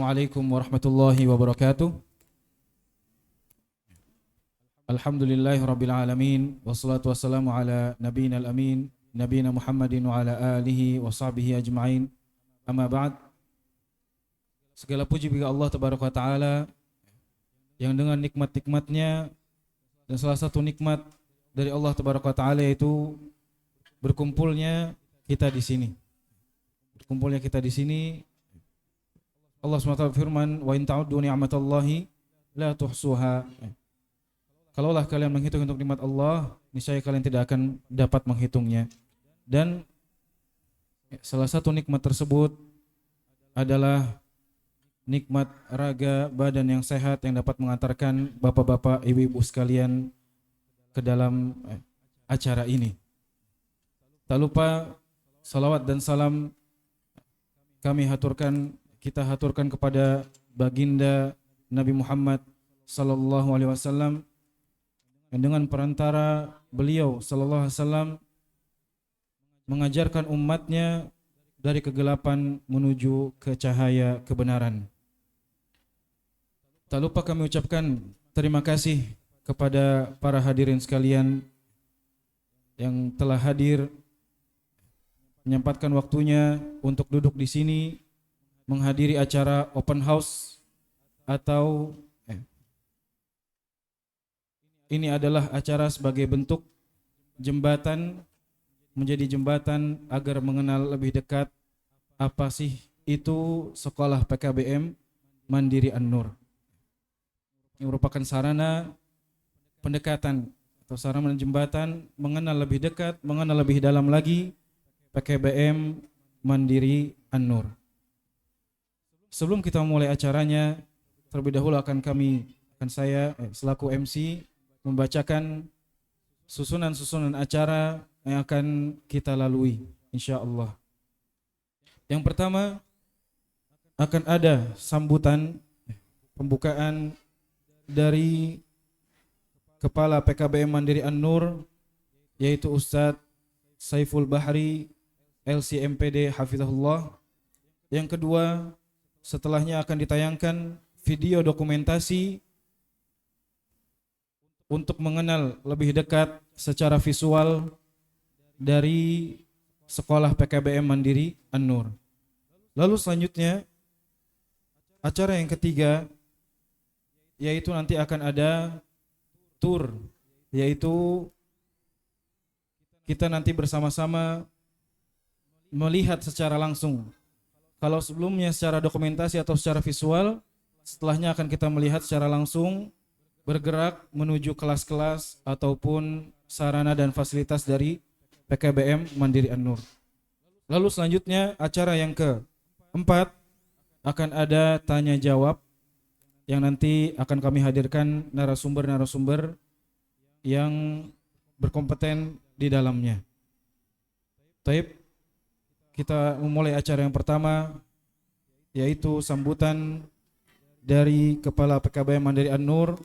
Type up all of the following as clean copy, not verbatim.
Assalamualaikum warahmatullahi wabarakatuh. Alhamdulillahi rabbil alamin. Wassalatu wassalamu ala nabiyina al-amin, nabiyina Muhammadin wa ala alihi wa sahbihi ajma'in. Amma ba'd. Segala puji bagi Allah tabaraka wa ta'ala yang dengan nikmat-nikmatnya, dan salah satu nikmat dari Allah tabaraka wa ta'ala yaitu berkumpulnya kita di sini. Berkumpulnya kita di sini. Allah SWT firman, wa in ta'uddu ni'matallahi la tuhsuha. Kalaulah kalian menghitung untuk nikmat Allah, niscaya kalian tidak akan dapat menghitungnya. Dan salah satu nikmat tersebut adalah nikmat raga badan yang sehat yang dapat mengantarkan bapak-bapak, ibu-ibu sekalian ke dalam acara ini. Tak lupa salawat dan salam kita haturkan kepada baginda Nabi Muhammad sallallahu alaihi wasallam, yang dengan perantara beliau sallallahu alaihi wasallam mengajarkan umatnya dari kegelapan menuju ke cahaya kebenaran. Tak lupa kami ucapkan terima kasih kepada para hadirin sekalian yang telah hadir, menyempatkan waktunya untuk duduk di sini menghadiri acara open house, atau ini adalah acara sebagai bentuk jembatan, menjadi jembatan agar mengenal lebih dekat apa sih itu sekolah PKBM Mandiri An-Nur. Ini merupakan sarana pendekatan atau sarana jembatan mengenal lebih dekat, mengenal lebih dalam lagi PKBM Mandiri An-Nur. Sebelum kita mulai acaranya, terlebih dahulu saya selaku MC membacakan susunan-susunan acara yang akan kita lalui insyaallah. Yang pertama akan ada sambutan pembukaan dari Kepala PKBM Mandiri An-Nur, yaitu Ustadz Saiful Bahri LCMPD Hafizahullah. Yang kedua, setelahnya akan ditayangkan video dokumentasi untuk mengenal lebih dekat secara visual dari sekolah PKBM Mandiri An-Nur. Lalu selanjutnya acara yang ketiga, yaitu nanti akan ada tour, yaitu kita nanti bersama-sama melihat secara langsung. Kalau sebelumnya secara dokumentasi atau secara visual, setelahnya akan kita melihat secara langsung, bergerak menuju kelas-kelas ataupun sarana dan fasilitas dari PKBM Mandiri An-Nur. Lalu selanjutnya acara yang keempat akan ada tanya jawab yang nanti akan kami hadirkan narasumber-narasumber yang berkompeten di dalamnya. Taib, kita memulai acara yang pertama, yaitu sambutan dari Kepala PKBM Mandiri An-Nur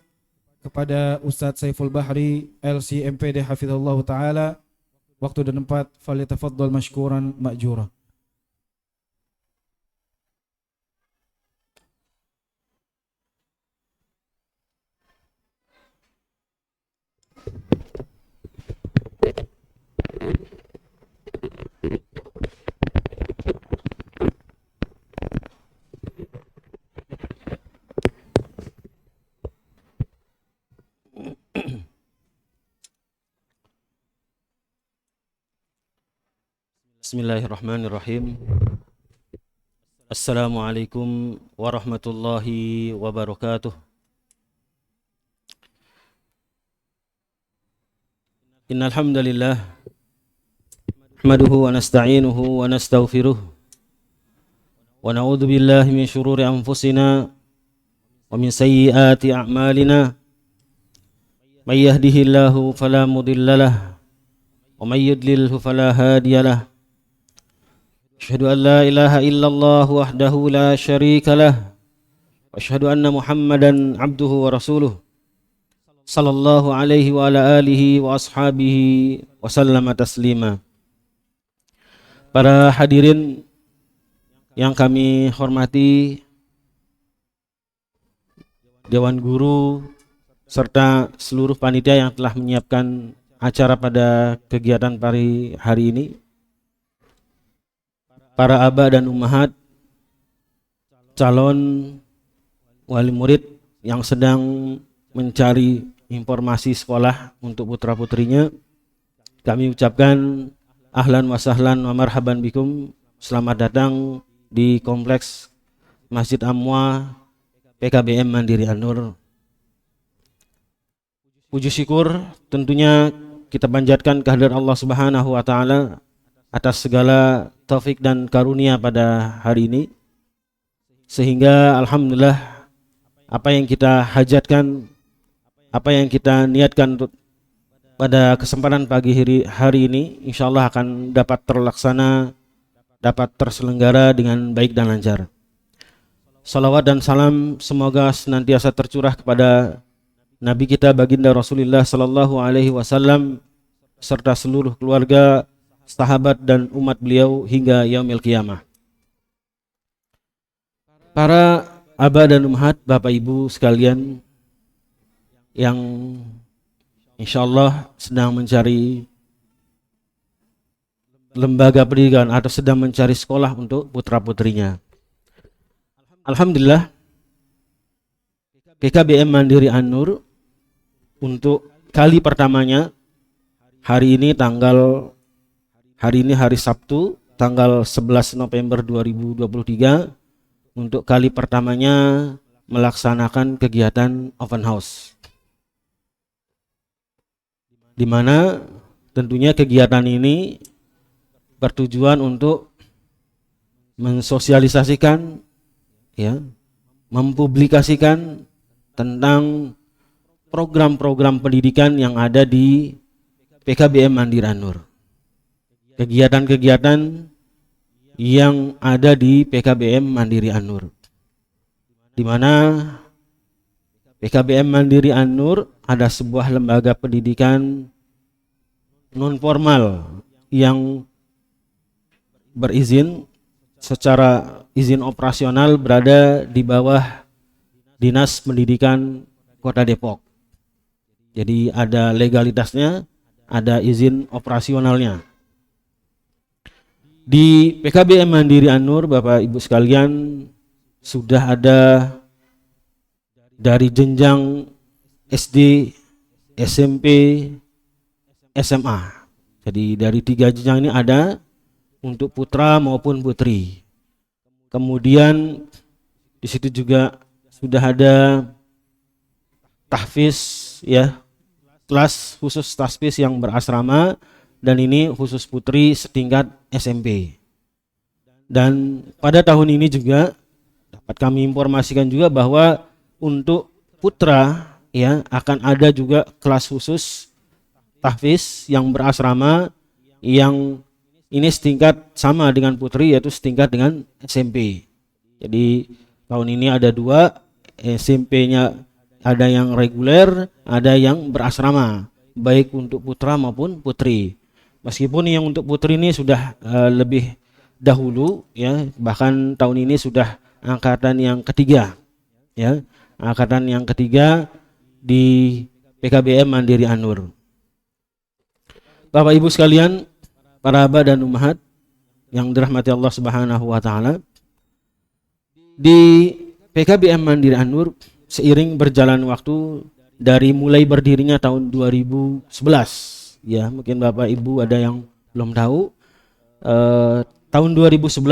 kepada Ustadz Saiful Bahri LCMPD Hafizahullah Ta'ala. Waktu dan tempat, falyatafaddal mashkuran ma'jura. Bismillahirrahmanirrahim. Assalamualaikum warahmatullahi wabarakatuh. Innal hamdalillah nahmaduhu wa nasta'inuhu wa nastaghfiruh wa na'udzu billahi min shururi anfusina wa min sayyiati a'malina. May yahdihillahu fala mudilla lahu wa may yudlilhu fala hadiya lahu. Asyhadu an la ilaha illallah wahdahu la syarika lah wa asyhadu anna Muhammadan abduhu wa rasuluh sallallahu alaihi wa ala alihi wa ashabihi wa sallama taslima. Para hadirin yang kami hormati, Dewan Guru, serta seluruh panitia yang telah menyiapkan acara pada kegiatan hari ini, para aba dan ummahat, calon wali murid yang sedang mencari informasi sekolah untuk putra-putrinya, kami ucapkan ahlan wa sahlan wa marhaban bikum, selamat datang di kompleks Masjid Amwa PKBM Mandiri An-Nur. Puji syukur tentunya kita panjatkan kehadirat Allah Subhanahu wa taala atas segala taufik dan karunia pada hari ini, sehingga alhamdulillah apa yang kita hajatkan, apa yang kita niatkan untuk pada kesempatan pagi hari ini insyaallah akan dapat terlaksana, dapat terselenggara dengan baik dan lancar. Salawat dan salam semoga senantiasa tercurah kepada Nabi kita baginda Rasulullah sallallahu alaihi wasallam serta seluruh keluarga, sahabat dan umat beliau hingga yaumil qiyamah. Para aba dan ummahat, Bapak Ibu sekalian yang insyaallah sedang mencari lembaga pendidikan atau sedang mencari sekolah untuk putra-putrinya. Alhamdulillah PKBM Mandiri An-Nur untuk kali pertamanya hari ini hari Sabtu tanggal 11 November 2023 untuk kali pertamanya melaksanakan kegiatan open house, di mana tentunya kegiatan ini bertujuan untuk mensosialisasikan, ya, mempublikasikan tentang program-program pendidikan yang ada di PKBM Mandiri An-Nur. Kegiatan-kegiatan yang ada di PKBM Mandiri An-Nur, di mana PKBM Mandiri An-Nur ada sebuah lembaga pendidikan non formal yang berizin secara izin operasional berada di bawah Dinas Pendidikan Kota Depok. Jadi ada legalitasnya, ada izin operasionalnya. Di PKBM Mandiri An-Nur, Bapak Ibu sekalian, sudah ada dari jenjang SD, SMP, SMA. Jadi dari 3 jenjang ini ada untuk putra maupun putri. Kemudian di situ juga sudah ada tahfiz, ya, kelas khusus tahfiz yang berasrama, dan ini khusus putri setingkat SMP. Dan pada tahun ini juga dapat kami informasikan juga bahwa untuk putra, ya, akan ada juga kelas khusus tahfiz yang berasrama yang ini setingkat sama dengan putri, yaitu setingkat dengan SMP. Jadi tahun ini ada 2, SMP-nya ada yang reguler, ada yang berasrama, baik untuk putra maupun putri. Meskipun yang untuk putri ini sudah lebih dahulu, ya, bahkan tahun ini sudah angkatan yang ketiga, ya, angkatan yang ketiga di PKBM Mandiri An-Nur. Bapak Ibu sekalian, para aba dan ummahat yang dirahmati Allah Subhanahu wa taala, di PKBM Mandiri An-Nur seiring berjalan waktu dari mulai berdirinya tahun 2011, ya, mungkin Bapak Ibu ada yang belum tahu, tahun 2011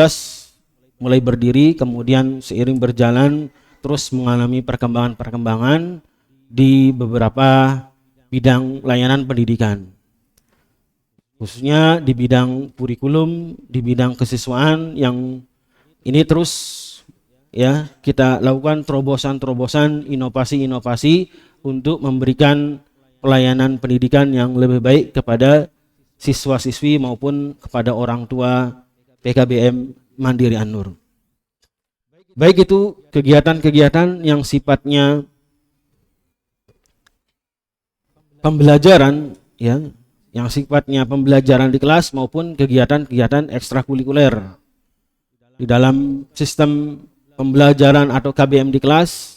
mulai berdiri, kemudian seiring berjalan terus mengalami perkembangan-perkembangan di beberapa bidang layanan pendidikan, khususnya di bidang kurikulum, di bidang kesiswaan, yang ini terus, ya, kita lakukan terobosan-terobosan, inovasi-inovasi untuk memberikan pelayanan pendidikan yang lebih baik kepada siswa-siswi maupun kepada orang tua PKBM Mandiri An-Nur. Baik itu kegiatan-kegiatan yang sifatnya pembelajaran, ya, yang sifatnya pembelajaran di kelas maupun kegiatan-kegiatan ekstrakurikuler. Di dalam sistem pembelajaran atau KBM di kelas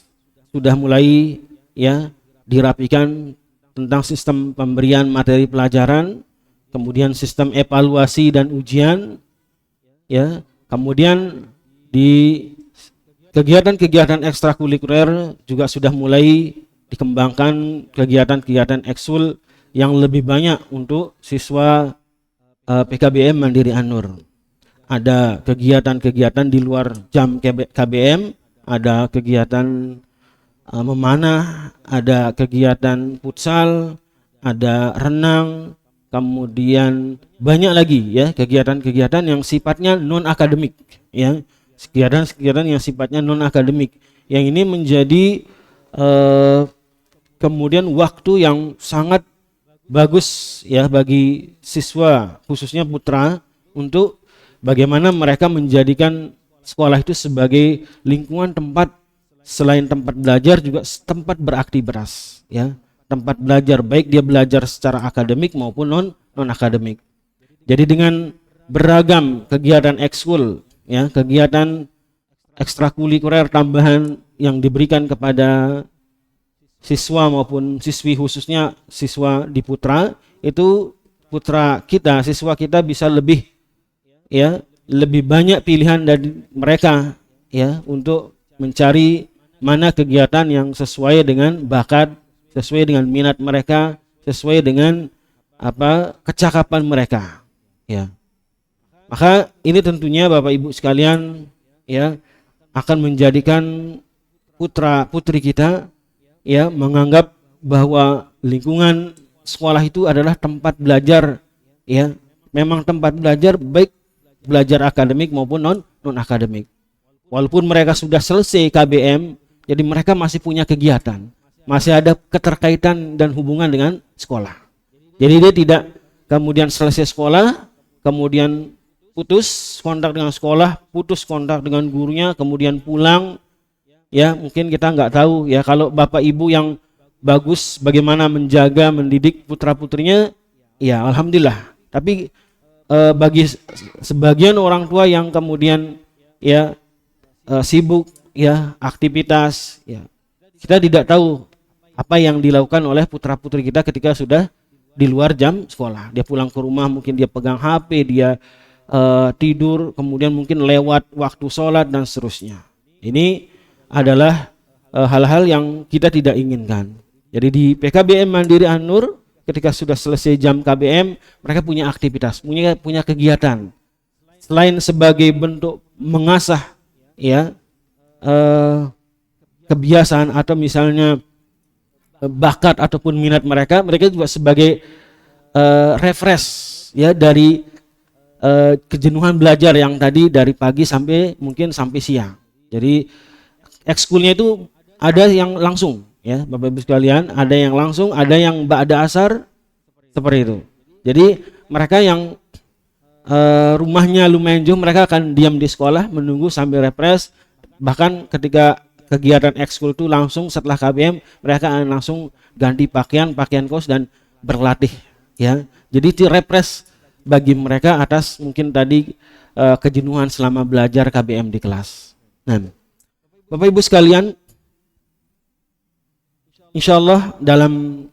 sudah mulai ya dirapikan tentang sistem pemberian materi pelajaran, kemudian sistem evaluasi dan ujian, ya. Kemudian di kegiatan-kegiatan ekstrakurikuler juga sudah mulai dikembangkan kegiatan-kegiatan ekskul yang lebih banyak untuk siswa PKBM Mandiri An-Nur. Ada kegiatan-kegiatan di luar jam KBM, ada kegiatan memanah, ada kegiatan futsal, ada renang, kemudian banyak lagi ya kegiatan-kegiatan yang sifatnya non akademik, ya, kegiatan-kegiatan yang sifatnya non akademik, yang ini menjadi kemudian waktu yang sangat bagus ya bagi siswa khususnya putra untuk bagaimana mereka menjadikan sekolah itu sebagai lingkungan tempat selain tempat belajar juga tempat beraktivitas, ya, tempat belajar baik dia belajar secara akademik maupun non akademik. Jadi dengan beragam kegiatan ekskul, ya, kegiatan ekstrakurikuler tambahan yang diberikan kepada siswa maupun siswi, khususnya siswa di putra, itu putra kita, siswa kita bisa lebih ya lebih banyak pilihan dari mereka ya untuk mencari mana kegiatan yang sesuai dengan bakat, sesuai dengan minat mereka, sesuai dengan kecakapan mereka, ya. Maka ini tentunya Bapak Ibu sekalian ya akan menjadikan putra putri kita ya menganggap bahwa lingkungan sekolah itu adalah tempat belajar, ya. Memang tempat belajar baik belajar akademik maupun non akademik. Walaupun mereka sudah selesai KBM, jadi mereka masih punya kegiatan, masih ada keterkaitan dan hubungan dengan sekolah. Jadi dia tidak kemudian selesai sekolah, kemudian putus kontak dengan sekolah, putus kontak dengan gurunya, kemudian pulang. Ya mungkin kita nggak tahu ya kalau bapak ibu yang bagus bagaimana menjaga mendidik putra putrinya, ya alhamdulillah. Tapi bagi sebagian orang tua yang kemudian ya sibuk ya aktivitas, ya kita tidak tahu apa yang dilakukan oleh putra putri kita ketika sudah di luar jam sekolah. Dia pulang ke rumah mungkin dia pegang HP, dia tidur, kemudian mungkin lewat waktu sholat dan seterusnya. Ini adalah hal-hal yang kita tidak inginkan. Jadi di PKBM Mandiri An-Nur ketika sudah selesai jam KBM, mereka punya aktivitas, punya kegiatan. Selain sebagai bentuk mengasah ya kebiasaan atau misalnya bakat ataupun minat mereka juga sebagai refresh ya dari kejenuhan belajar yang tadi dari pagi sampai mungkin sampai siang. Jadi ekskulnya itu ada yang langsung ya Bapak Ibu sekalian, ada yang langsung, ada yang ba'da asar seperti itu. Jadi mereka yang rumahnya lumayan jauh, mereka akan diam di sekolah menunggu sambil refresh. Bahkan ketika kegiatan ekskul itu langsung setelah KBM, mereka akan langsung ganti pakaian kaos dan berlatih ya. Jadi itu refresh bagi mereka atas mungkin tadi kejenuhan selama belajar KBM di kelas. Nah, Bapak Ibu sekalian, insyaallah dalam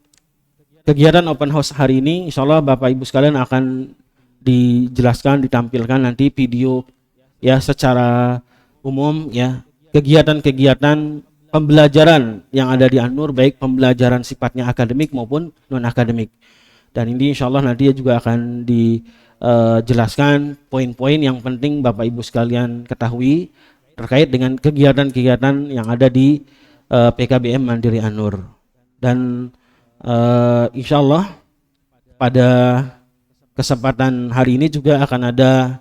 kegiatan open house hari ini, insyaallah Bapak Ibu sekalian akan dijelaskan, ditampilkan nanti video ya secara umum ya kegiatan-kegiatan pembelajaran yang ada di An-Nur, baik pembelajaran sifatnya akademik maupun non akademik. Dan ini insyaallah nanti juga akan dijelaskan poin-poin yang penting Bapak Ibu sekalian ketahui terkait dengan kegiatan-kegiatan yang ada di PKBM Mandiri An-Nur. Dan insyaallah pada kesempatan hari ini juga akan ada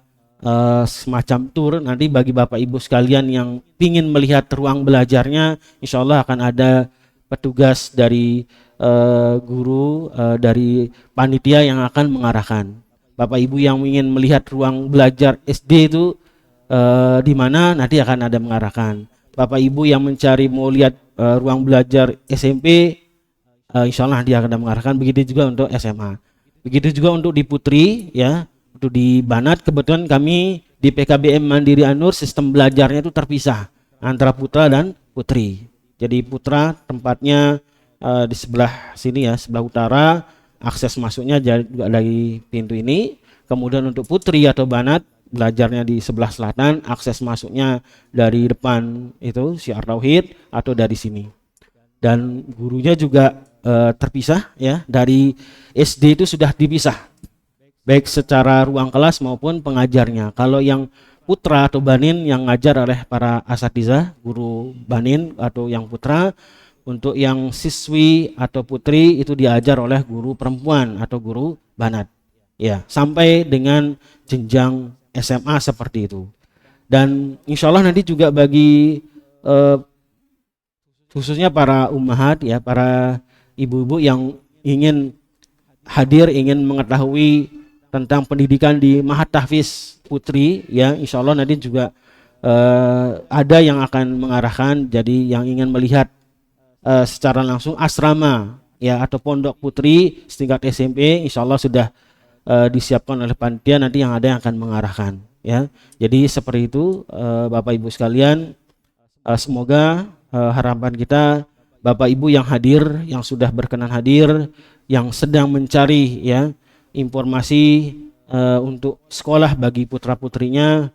semacam tour nanti bagi Bapak Ibu sekalian yang ingin melihat ruang belajarnya. Insyaallah akan ada petugas dari guru dari panitia yang akan mengarahkan. Bapak Ibu yang ingin melihat ruang belajar SD itu di mana nanti akan ada mengarahkan. Bapak Ibu yang mau lihat ruang belajar SMP, insyaallah nanti akan ada mengarahkan. Begitu juga untuk SMA. Begitu juga untuk di Putri ya, untuk di Banat kebetulan kami di PKBM Mandiri An-Nur sistem belajarnya itu terpisah antara putra dan putri. Jadi putra tempatnya di sebelah sini ya, sebelah utara, akses masuknya juga dari pintu ini. Kemudian untuk putri atau banat belajarnya di sebelah selatan, akses masuknya dari depan itu syiar tauhid atau dari sini. Dan gurunya juga terpisah ya, dari SD itu sudah dipisah, baik secara ruang kelas maupun pengajarnya. Kalau yang putra atau banin yang ngajar oleh para asatizah, guru banin atau yang putra. Untuk yang siswi atau putri itu diajar oleh guru perempuan atau guru banat. Ya, sampai dengan jenjang SMA seperti itu. Dan insya Allah nanti juga bagi khususnya para ummahat ya, para ibu-ibu yang ingin hadir, ingin mengetahui tentang pendidikan di Mahat Tahfiz Putri ya, insya Allah nanti juga ada yang akan mengarahkan. Jadi yang ingin melihat secara langsung asrama ya atau pondok putri setingkat SMP, insya Allah sudah disiapkan oleh panitia, nanti yang ada yang akan mengarahkan ya. Jadi seperti itu Bapak Ibu sekalian, semoga harapan kita Bapak Ibu yang hadir, yang sudah berkenan hadir, yang sedang mencari ya informasi untuk sekolah bagi putra putrinya,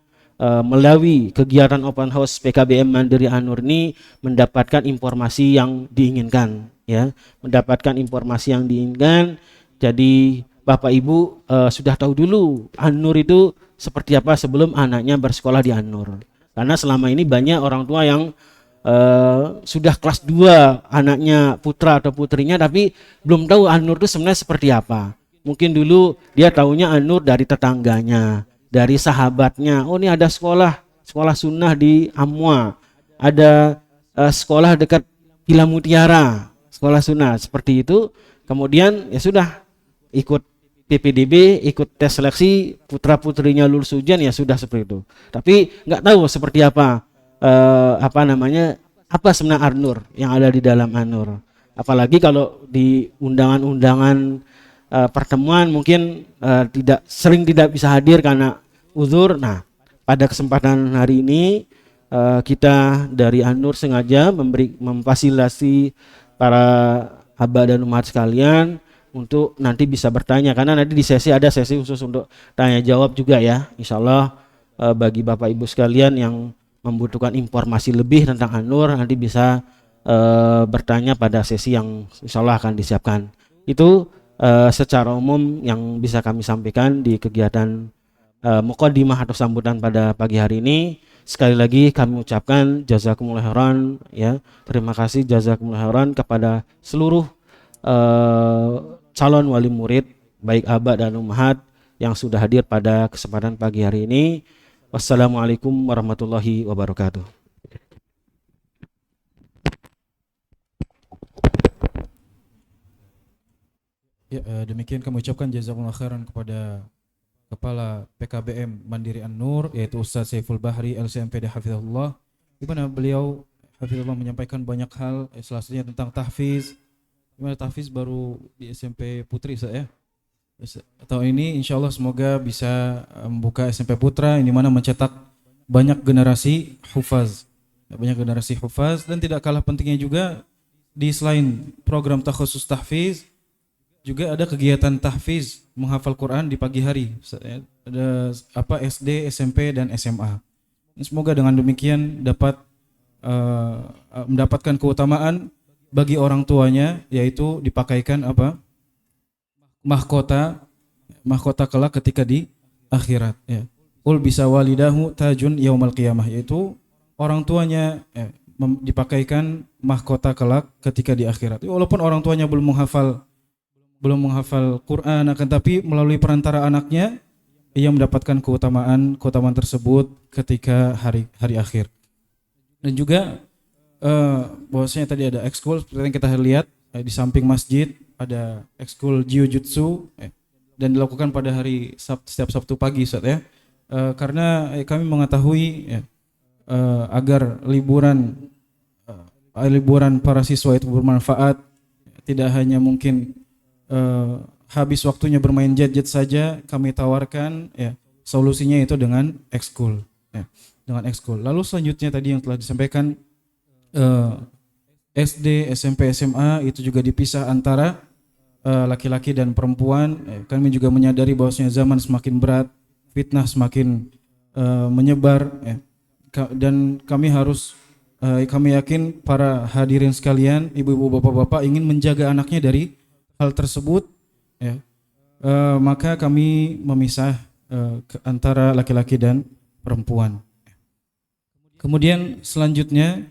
melalui kegiatan open house PKBM Mandiri An-Nur ini mendapatkan informasi yang diinginkan ya, mendapatkan informasi yang diinginkan. Jadi Bapak Ibu sudah tahu dulu An-Nur itu seperti apa sebelum anaknya bersekolah di An-Nur. Karena selama ini banyak orang tua yang sudah kelas 2 anaknya putra atau putrinya tapi belum tahu An-Nur itu sebenarnya seperti apa. Mungkin dulu dia tahunya An-Nur dari tetangganya, dari sahabatnya. Oh, ini ada sekolah sunnah di Amwa, ada sekolah dekat Villa Mutiara, sekolah sunnah seperti itu. Kemudian ya sudah ikut PPDB, ikut tes seleksi, putra putrinya lulus ujian, ya sudah seperti itu. Tapi nggak tahu seperti apa apa sebenarnya An-Nur yang ada di dalam An-Nur. Apalagi kalau di undangan-undangan pertemuan mungkin tidak bisa hadir karena uzur. Nah, pada kesempatan hari ini kita dari An-Nur sengaja memfasilitasi para haba dan umat sekalian untuk nanti bisa bertanya, karena nanti di ada sesi khusus untuk tanya jawab juga ya. Insyaallah bagi Bapak Ibu sekalian yang membutuhkan informasi lebih tentang An-Nur nanti bisa bertanya pada sesi yang insyaallah akan disiapkan. Itu secara umum yang bisa kami sampaikan di kegiatan muqaddimah atau sambutan pada pagi hari ini. Sekali lagi kami ucapkan jazakumullah khairan ya. Terima kasih jazakumullah khairan kepada seluruh calon wali murid baik aba dan ummahat yang sudah hadir pada kesempatan pagi hari ini. Wassalamualaikum warahmatullahi wabarakatuh. Ya, demikian kami ucapkan jazakumullah khairan kepada Kepala PKBM Mandiri An-Nur yaitu Ustaz Saiful Bahri LCMPD Hafizahullah, di mana beliau Hafizahullah menyampaikan banyak hal, salah satunya tentang tahfiz. Di mana tahfiz baru di SMP Putri Ustaz ya. Tahun ini insyaallah semoga bisa membuka SMP Putra ini mana mencetak banyak generasi hufaz. Banyak generasi hufaz, dan tidak kalah pentingnya juga di selain program takhusus tahfiz juga ada kegiatan tahfiz menghafal Quran di pagi hari. Ada SD, SMP dan SMA. Semoga dengan demikian dapat mendapatkan keutamaan bagi orang tuanya, yaitu dipakaikan mahkota kelak ketika di akhirat ya. Ul bisa walidahu tajun yaumal qiyamah, yaitu orang tuanya dipakaikan mahkota kelak ketika di akhirat. Walaupun orang tuanya belum menghafal Quran, akan tapi melalui perantara anaknya ia mendapatkan keutamaan tersebut ketika hari akhir. Dan juga bahwasanya tadi ada ekskul seperti yang kita lihat di samping masjid ada ekskul jiu-jitsu dan dilakukan pada hari setiap Sabtu pagi Ustaz ya. Karena kami mengetahui agar liburan para siswa itu bermanfaat, tidak hanya mungkin habis waktunya bermain gadget saja, kami tawarkan ya solusinya itu dengan ekskul ya, dengan ekskul. Lalu selanjutnya tadi yang telah disampaikan SD, SMP, SMA itu juga dipisah antara laki-laki dan perempuan. Kami juga menyadari bahwasanya zaman semakin berat, fitnah semakin menyebar, dan kami yakin para hadirin sekalian, ibu-ibu, bapak-bapak ingin menjaga anaknya dari hal tersebut, ya. Maka kami memisah antara laki-laki dan perempuan. Kemudian selanjutnya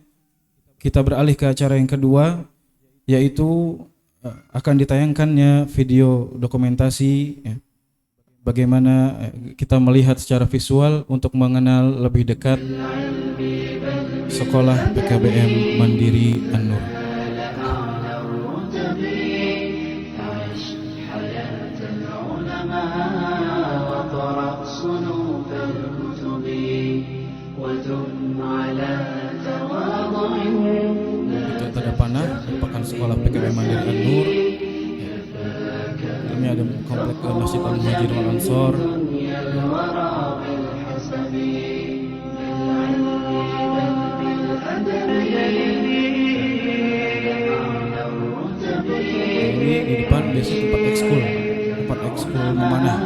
kita beralih ke acara yang kedua, yaitu akan ditayangkannya video dokumentasi, ya, bagaimana kita melihat secara visual untuk mengenal lebih dekat sekolah PKBM Mandiri An-Nur. Itu tanda panah merupakan sekolah PKBM Mandiri An-Nur. Ini ada komplek Masjid Al-Muhajir wal Ansor. Ini di depan biasa tempat ekskul memanah.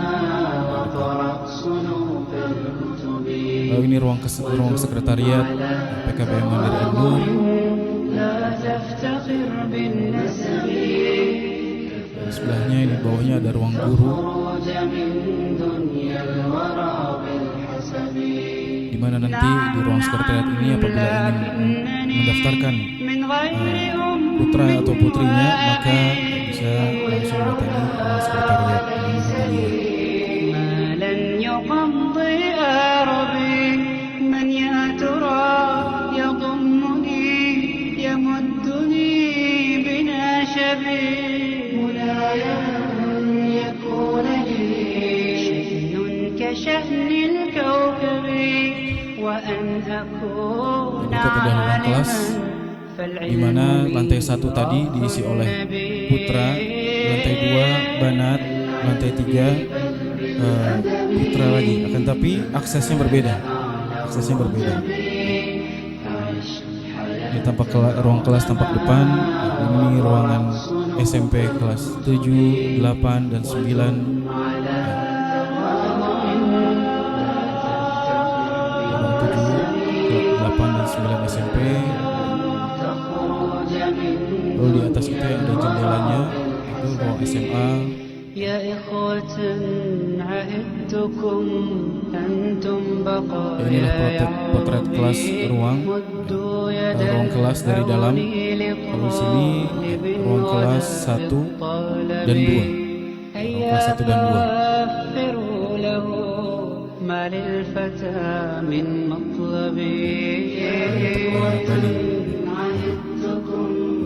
Lalu ini ruang sekretariat PKBM Mandiri An-Nur. Di sebelahnya, ini bawahnya ada ruang guru, di mana nanti di ruang sekretariat ini apabila ingin mendaftarkan putra atau putrinya, maka bisa langsung datangi ruang sekretariat dan menghubunginya. Itu ke dalam kelas, di mana lantai 1 tadi diisi oleh putra, lantai 2 banat, lantai 3 putra lagi. Akan tapi aksesnya berbeda. Ini tampak ruang kelas tampak depan. Ini ruangan SMP kelas 7, 8, dan 9. SMP. Lalu di atas itu yang ada jendelanya, itu ruang SMA. Inilah potret kelas ruang kelas dari dalam. Lalu sini ruang kelas 1 dan 2. Ruang kelas 1 dan 2.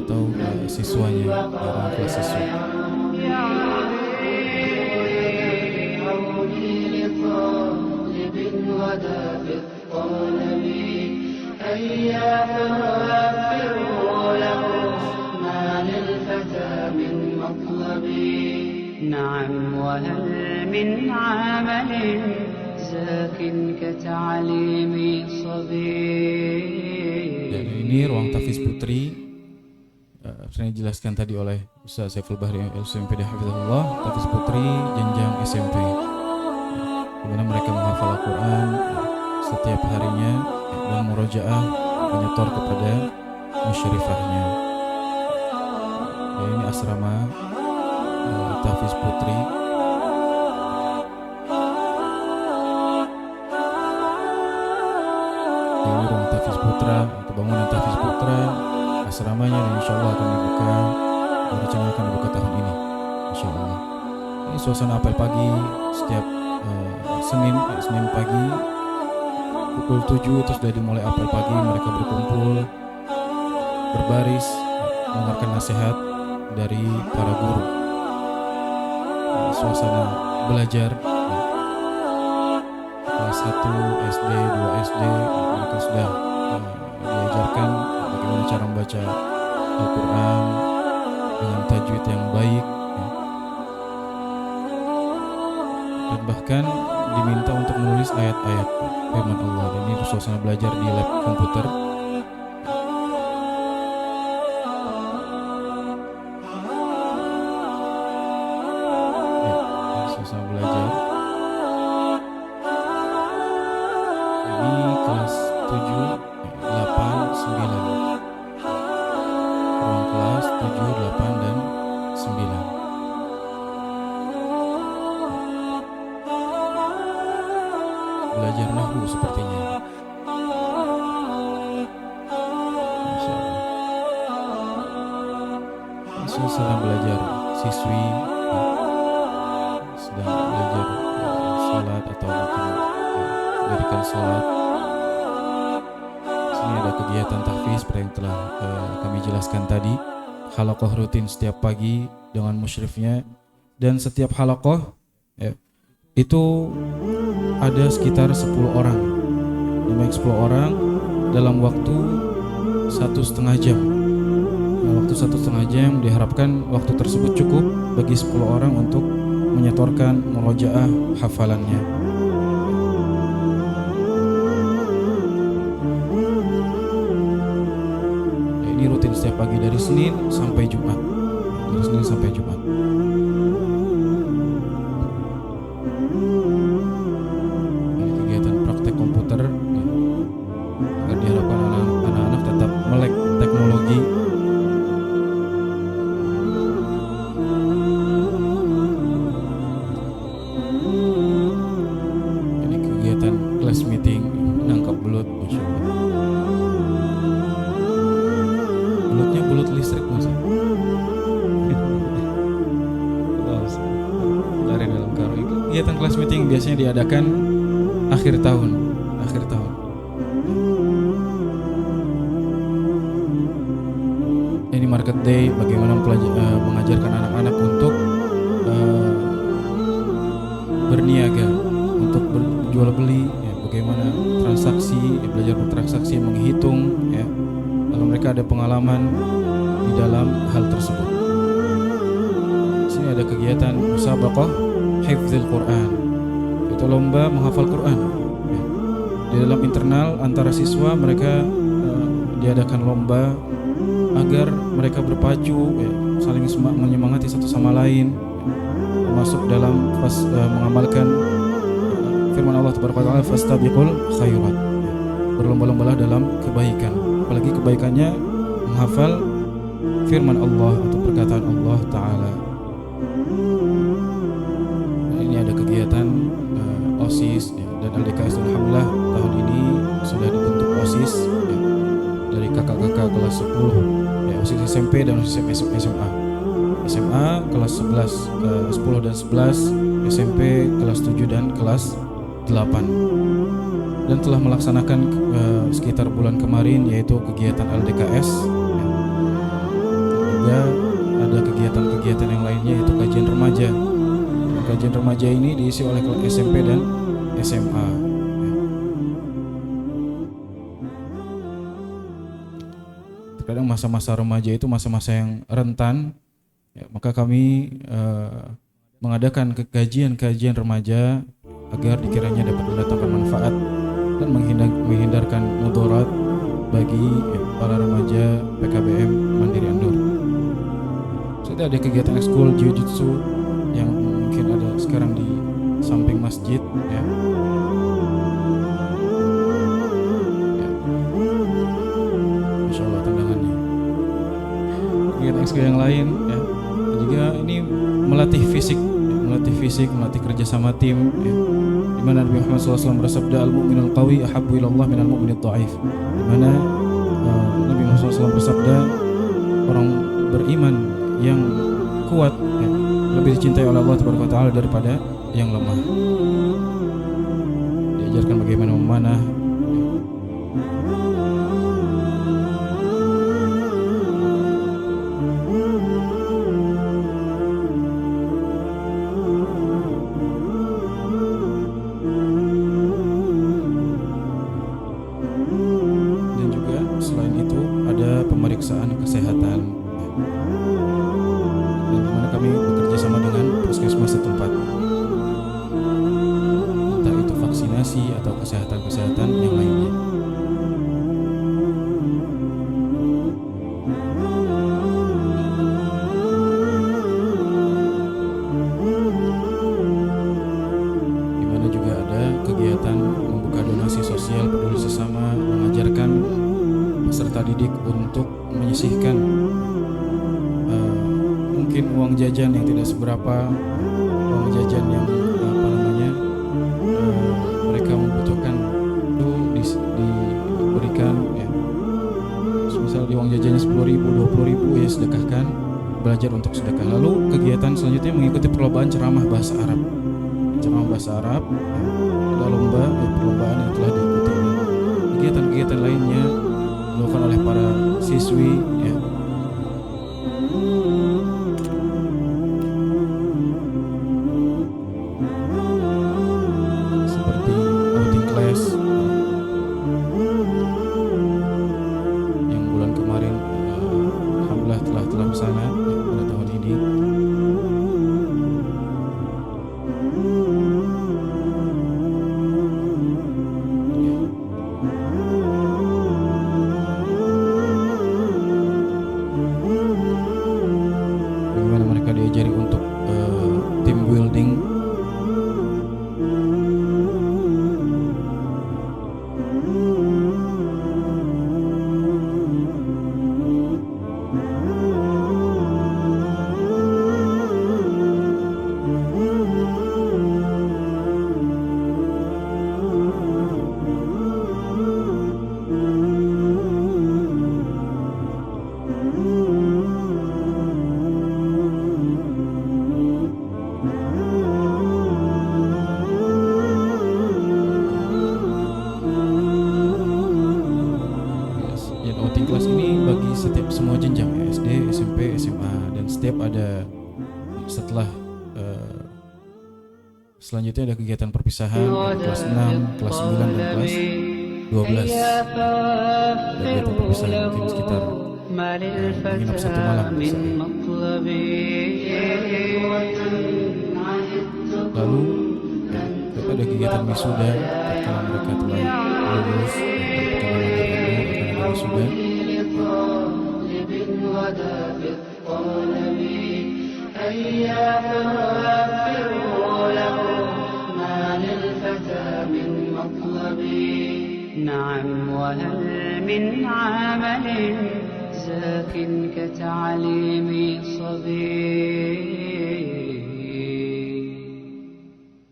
Atau siswanya, ruang kelas siswa. Dan ini ruang tahfiz putri. Saya dijelaskan tadi oleh Ustaz Saiful Bahri SMP Hafizahullah, tahfiz putri jenjang SMP, di mana mereka menghafal Al-Quran setiap harinya dan murojaah menyetor kepada musyrifahnya. Dan ini asrama tahfiz putri. Ini ruang tahfiz putra, untuk bangunan tahfiz putra, asramanya, dan insya Allah akan dibuka, rencana akan dibuka tahun ini, insya Allah. Ini suasana apel pagi setiap Senin pagi pukul 7 itu sudah dimulai apel pagi. Mereka berkumpul, berbaris, mendengarkan nasihat dari para guru. Suasana belajar kelas 1 SD, 2 SD, mereka sudah diajarkan bagaimana cara membaca Al-Quran dengan tajwid yang baik, dan bahkan diminta untuk menulis ayat-ayat firman Allah. Ini suasana belajar di lab komputer. sedang belajar, siswi sedang belajar salat atau mungkin mendirikan salat. Sini ada kegiatan tahfiz seperti yang telah kami jelaskan tadi. Halaqah rutin setiap pagi dengan musyrifnya, dan setiap halaqah itu ada sekitar 10 orang. Demikian 10 orang dalam waktu 1,5 jam. Waktu 1,5 jam diharapkan waktu tersebut cukup bagi 10 orang untuk menyetorkan murojaah hafalannya. Ini rutin setiap pagi dari Senin sampai Jumat. Dari Senin sampai Jumat. Ini kegiatan praktek komputer agar diharapkan anak-anak tetap melek teknologi. Ini kegiatan class meeting, nangkap belut, Masya Allah. Belutnya belut listrik Mas. Lari dalam karung. Kegiatan class meeting biasanya diadakan akhir tahun. Ini market day, bagaimana mengajarkan anak-anak untuk berniaga, untuk berjual beli, bagaimana transaksi, belajar bertransaksi, menghitung, kalau mereka ada pengalaman di dalam hal tersebut. Sini ada kegiatan musabaqah hifdzil Quran, itu lomba menghafal Quran. Di dalam internal antara siswa mereka diadakan lomba agar mereka berpacu, saling menyemangati satu sama lain, masuk dalam mengamalkan firman Allah Tabaraka wa Ta'ala, fastabiqul khairat, berlomba-lombalah dalam kebaikan, apalagi kebaikannya menghafal firman Allah atau perkataan Allah Ta'ala. Ini ada kegiatan OSIS dan LDKS. Alhamdulillah tahun ini sudah dibentuk OSIS dari kakak-kakak kelas 10, OSIS SMP dan OSIS SMA. SMA kelas 11, 10 dan 11, SMP kelas 7 dan kelas 8. Dan telah melaksanakan sekitar bulan kemarin yaitu kegiatan LDKS. Juga ada kegiatan-kegiatan yang lainnya yaitu kajian remaja. Kajian remaja ini diisi oleh kelas SMP dan SMA. Terkadang masa-masa remaja itu masa-masa yang rentan, maka kami mengadakan kajian remaja agar dikiranya dapat mendatangkan manfaat dan menghindarkan mudarat bagi para remaja PKBM Mandiri Andur. Kita ada kegiatan ekskul jiu-jitsu yang mungkin ada sekarang di samping masjid, Masya Allah tendangannya. Kegiatan ekskul yang lain, dan juga ini melatih fisik, melatih kerja sama tim, di mana Nabi Muhammad SAW bersabda, al-mu'minul qawi ahabbu ilallah minal mu'minid dha'if. Di mana Nabi Muhammad SAW bersabda, orang beriman yang kuat lebih dicintai oleh Allah Tabaraka wa Ta'ala daripada yang lemah. Diajarkan bagaimana memanah, dan juga selain itu ada pemeriksaan kesehatan, dan di mana kami bekerja sama dengan puskesmas setempat, entah itu vaksinasi atau kesehatan yang lainnya. Di mana juga ada kegiatan membuka donasi sosial peduli sesama, mengajarkan peserta didik untuk menyisihkan mungkin uang jajan yang tidak seberapa, uang jajan yang mereka membutuhkan itu diberikan, misal di uang jajannya 10.000, 20.000 ya sedekahkan, belajar untuk sedekah. Lalu kegiatan selanjutnya mengikuti perlombaan ceramah bahasa Arab. Ceramah bahasa Arab, ada lomba, perlombaan yang telah diikuti. Kegiatan-kegiatan lainnya dilakukan oleh para siswi, ya. Seperti outing class yang bulan kemarin alhamdulillah telah terlaksana pada tahun ini. Bagaimana mereka diajari untuk team building. Dan outing class ini bagi setiap semua jenjang, ya, SD, SMP, SMA, dan setiap ada setelah selanjutnya ada kegiatan perpisahan kelas 6, kelas 9, dan kelas 12. Ada kegiatan perpisahan mungkin sekitar menginap 1 malam misalnya. Lalu ada kegiatan wisuda ketika mereka telah lulus dari wisuda. نعم وهل من عمل زاك كتعليم صبي.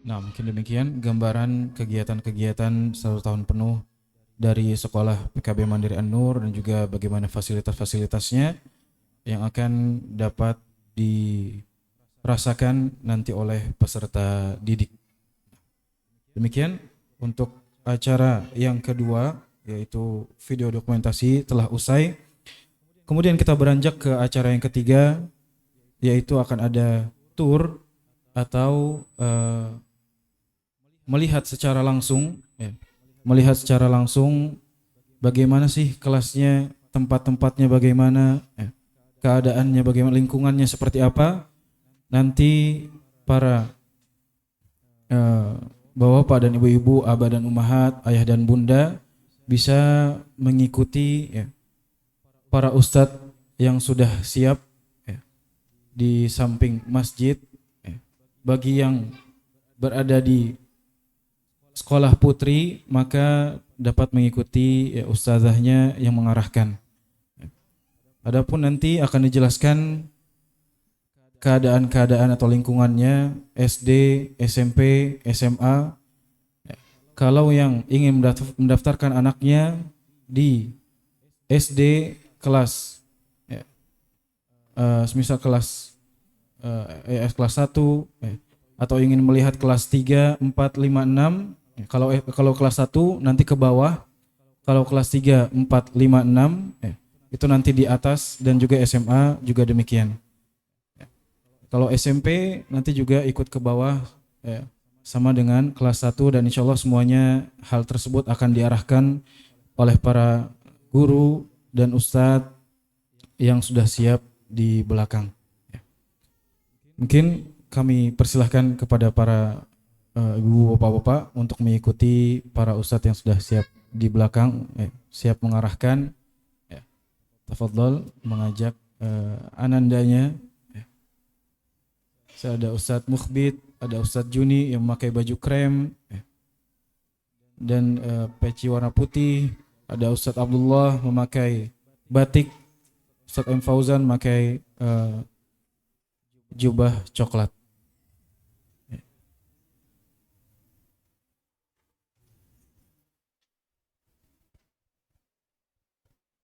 Nah, mungkin demikian gambaran kegiatan-kegiatan 1 tahun penuh dari sekolah PKB Mandiri An-Nur dan juga bagaimana fasilitas-fasilitasnya yang akan dapat dirasakan nanti oleh peserta didik. Demikian untuk acara yang kedua, yaitu video dokumentasi telah usai. Kemudian kita beranjak ke acara yang ketiga, yaitu akan ada tour atau melihat secara langsung, melihat secara langsung bagaimana sih kelasnya, tempat-tempatnya bagaimana, keadaannya bagaimana, lingkungannya seperti apa. Nanti para bapak dan ibu-ibu, abah dan umahat, ayah dan bunda bisa mengikuti, para ustadz yang sudah siap, di samping masjid. Bagi yang berada di sekolah putri maka dapat mengikuti, ustazahnya yang mengarahkan. Adapun nanti akan dijelaskan keadaan-keadaan atau lingkungannya SD, SMP, SMA. Kalau yang ingin mendaftarkan anaknya di SD kelas, semisal kelas kelas 1, atau ingin melihat kelas 3, 4, 5, 6. Kalau kelas 1 nanti ke bawah. Kalau kelas 3, 4, 5, 6 itu nanti di atas, dan juga SMA juga demikian. Kalau SMP nanti juga ikut ke bawah, sama dengan kelas 1, dan insya Allah semuanya hal tersebut akan diarahkan oleh para guru dan ustadz yang sudah siap di belakang. Mungkin kami persilahkan kepada para ibu bapak-bapak untuk mengikuti para ustadz yang sudah siap di belakang, siap mengarahkan. Tafadhol mengajak anandanya. Ada Ustadz Mukhbit, ada Ustadz Juni yang memakai baju krem dan peci warna putih. Ada Ustadz Abdullah memakai batik. Ustadz M. Fauzan memakai jubah coklat.